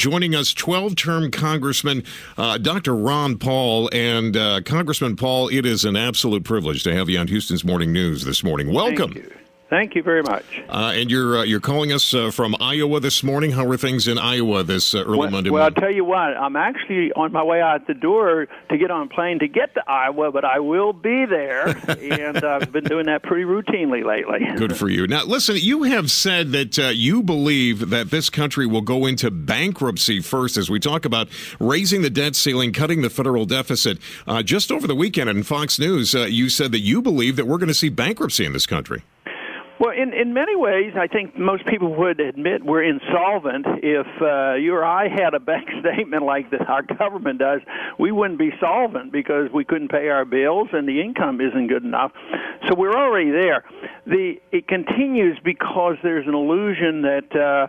Joining us, 12-term Congressman Dr. Ron Paul. And Congressman Paul, it is an absolute privilege to have you on Houston's Morning News this morning. Welcome. Thank you very much. And you're calling us from Iowa this morning. How are things in Iowa this early Monday morning? Well, I'll tell you what. I'm actually on my way out the door to get on a plane to get to Iowa, but I will be there, and I've been doing that pretty routinely lately. Good for you. Now, listen, you have said that you believe that this country will go into bankruptcy first as we talk about raising the debt ceiling, cutting the federal deficit. Just over the weekend on Fox News, you said that you believe that we're going to see bankruptcy in this country. Well, in many ways, I think most people would admit we're insolvent. If you or I had a bank statement like that our government does, we wouldn't be solvent because we couldn't pay our bills and the income isn't good enough. So we're already there. It continues because there's an illusion that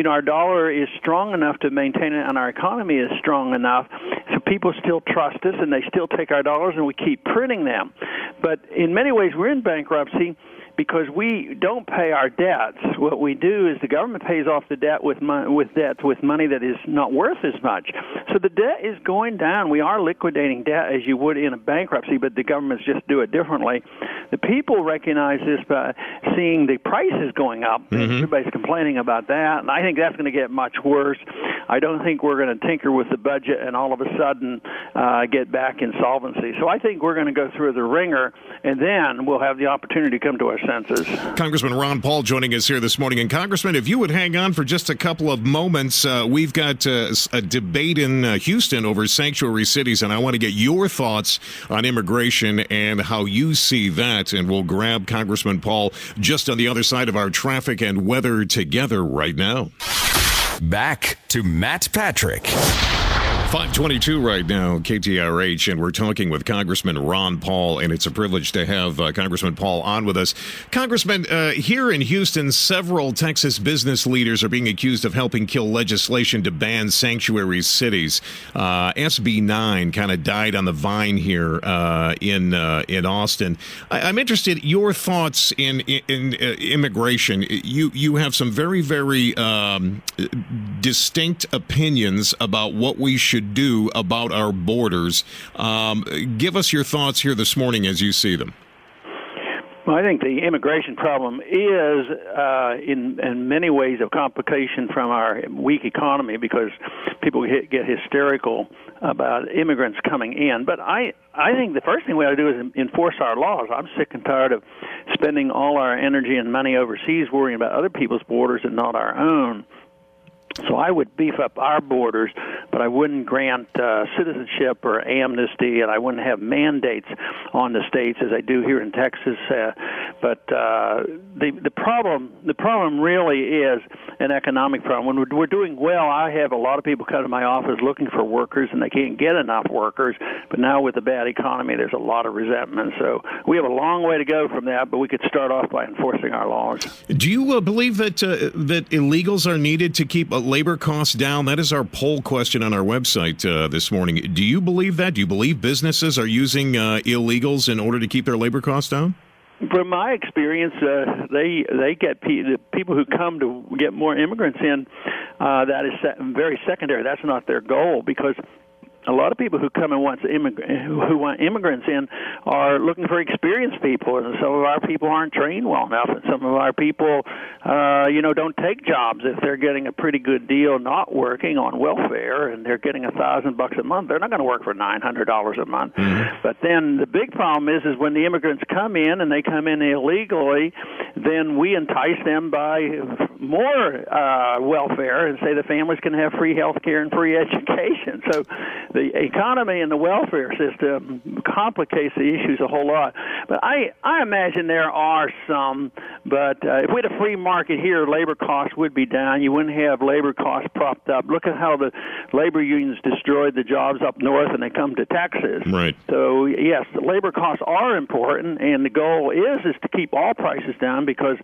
our dollar is strong enough to maintain it and our economy is strong enough. So people still trust us and they still take our dollars and we keep printing them. But in many ways, we're in bankruptcy because we don't pay our debts. What we do is the government pays off the debt with money that is not worth as much. So the debt is going down. We are liquidating debt as you would in a bankruptcy, but the governments just do it differently. The people recognize this by seeing the prices going up. Mm-hmm. Everybody's complaining about that, and I think that's going to get much worse. I don't think we're going to tinker with the budget and all of a sudden get back in solvency. So I think we're going to go through the ringer, and then we'll have the opportunity to come to our senses. Congressman Ron Paul joining us here this morning. And Congressman, if you would hang on for just a couple of moments, we've got a debate in Houston over sanctuary cities, and I want to get your thoughts on immigration and how you see that. And we'll grab Congressman Paul just on the other side of our traffic and weather together right now. Back to Matt Patrick. 522 right now, KTRH, and we're talking with Congressman Ron Paul, and it's a privilege to have Congressman Paul on with us. Congressman, here in Houston, several Texas business leaders are being accused of helping kill legislation to ban sanctuary cities. SB 9 kind of died on the vine here in Austin. I'm interested in your thoughts in immigration. You have some very, very distinct opinions about what we should do about our borders. Give us your thoughts here this morning as you see them. Well, I think the immigration problem is, in many ways, a complication from our weak economy because people get hysterical about immigrants coming in. But I think the first thing we ought to do is enforce our laws. I'm sick and tired of spending all our energy and money overseas worrying about other people's borders and not our own. So I would beef up our borders, but I wouldn't grant citizenship or amnesty, and I wouldn't have mandates on the states as I do here in Texas. But the problem really is an economic problem. When we're doing well, I have a lot of people come to my office looking for workers, and they can't get enough workers. But now with the bad economy, there's a lot of resentment. So we have a long way to go from that, but we could start off by enforcing our laws. Do you believe that that illegals are needed to keep labor costs down? That is our poll question on our website this morning. Do you believe that? Do you believe businesses are using illegals in order to keep their labor costs down? From my experience, they get people who come to get more immigrants in. That is very secondary. That's not their goal because a lot of people who come and who want immigrants in are looking for experienced people, and some of our people aren't trained well enough, and some of our people, don't take jobs if they're getting a pretty good deal not working on welfare, and they're getting $1,000 a month. They're not going to work for $900 a month. Mm-hmm. But then the big problem is when the immigrants come in and they come in illegally, then we entice them by more welfare and say the families can have free health care and free education. So the economy and the welfare system complicates the issues a whole lot. But I imagine there are some, but if we had a free market here, labor costs would be down. You wouldn't have labor costs propped up. Look at how the labor unions destroyed the jobs up north and they come to Texas. Right. So, yes, the labor costs are important, and the goal is to keep all prices down because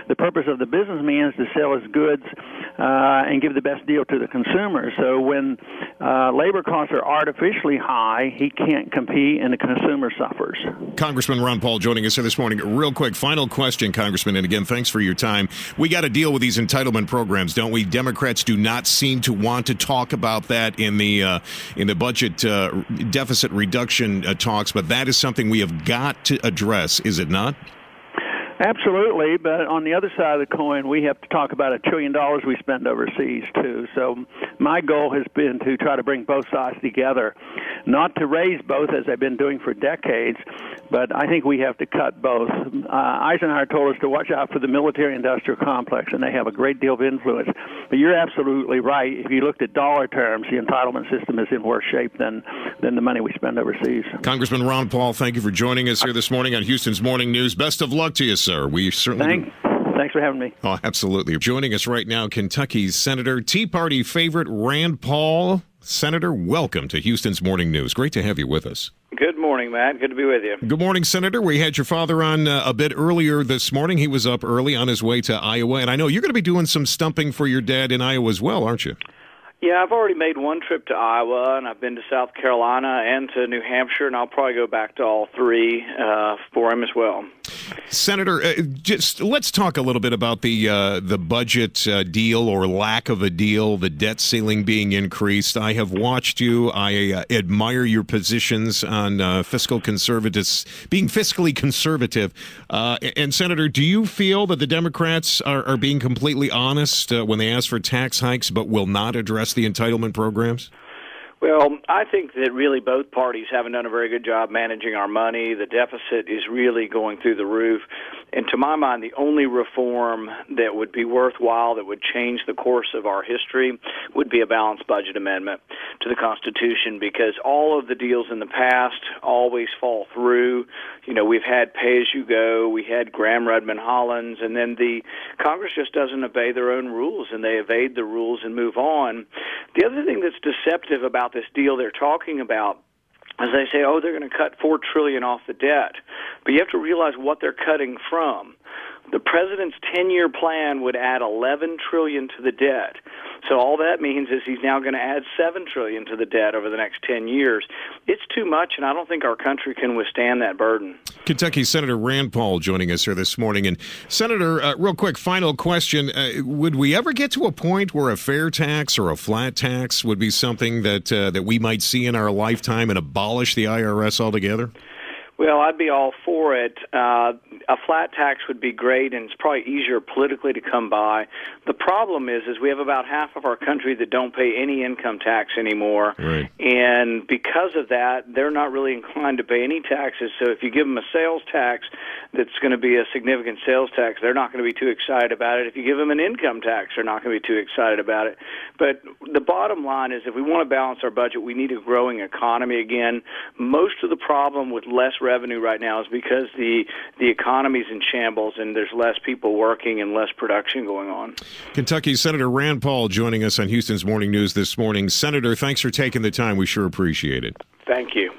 the purpose of the businessman is to sell his goods and give the best deal to the consumer. So when labor costs are are artificially high, he can't compete and the consumer suffers. Congressman Ron Paul joining us here this morning. Real quick, final question, Congressman, and again, thanks for your time. We got to deal with these entitlement programs, don't we? Democrats do not seem to want to talk about that in the budget deficit reduction talks, but that is something we have got to address, is it not? Absolutely, but on the other side of the coin, we have to talk about $1 trillion we spend overseas, too. So my goal has been to try to bring both sides together, not to raise both as I've been doing for decades, but I think we have to cut both. Eisenhower told us to watch out for the military-industrial complex, and they have a great deal of influence. But you're absolutely right. If you looked at dollar terms, the entitlement system is in worse shape than the money we spend overseas. Congressman Ron Paul, thank you for joining us here this morning on Houston's Morning News. Best of luck to you, sir. We certainly Thanks for having me. Oh, absolutely. Joining us right now, Kentucky's Senator, Tea Party favorite Rand Paul. Senator, welcome to Houston's Morning News. Great to have you with us. Good morning, Matt. Good to be with you. Good morning, Senator. We had your father on a bit earlier this morning. He was up early on his way to Iowa, and I know you're going to be doing some stumping for your dad in Iowa as well, aren't you? Yeah, I've already made one trip to Iowa, and I've been to South Carolina and to New Hampshire, and I'll probably go back to all three for him as well. Senator, just let's talk a little bit about the budget deal or lack of a deal, the debt ceiling being increased. I have watched you. I admire your positions on fiscal conservatives, being fiscally conservative. And Senator, do you feel that the Democrats are being completely honest when they ask for tax hikes but will not address the entitlement programs? Well, I think that really both parties haven't done a very good job managing our money. The deficit is really going through the roof. And to my mind, the only reform that would be worthwhile, that would change the course of our history, would be a balanced budget amendment to the Constitution, because all of the deals in the past always fall through. You know, we've had pay-as-you-go, we had Graham-Rudman-Hollins, and then the Congress just doesn't obey their own rules, and they evade the rules and move on. The other thing that's deceptive about this deal they're talking about is they say, oh, they're going to cut $4 trillion off the debt. But you have to realize what they're cutting from. The president's 10-year plan would add $11 trillion to the debt. So all that means is he's now going to add $7 trillion to the debt over the next 10 years. It's too much, and I don't think our country can withstand that burden. Kentucky Senator Rand Paul joining us here this morning. And Senator, real quick, final question. Would we ever get to a point where a fair tax or a flat tax would be something that we might see in our lifetime and abolish the IRS altogether? Well, I'd be all for it. A flat tax would be great, and it's probably easier politically to come by. The problem is we have about half of our country that don't pay any income tax anymore. Right. And because of that, they're not really inclined to pay any taxes. So if you give them a sales tax that's going to be a significant sales tax, they're not going to be too excited about it. If you give them an income tax, they're not going to be too excited about it. But the bottom line is if we want to balance our budget, we need a growing economy again. Most of the problem with less revenue right now is because the economy's in shambles and there's less people working and less production going on. Kentucky Senator Rand Paul joining us on Houston's Morning News this morning. Senator, thanks for taking the time. We sure appreciate it. Thank you.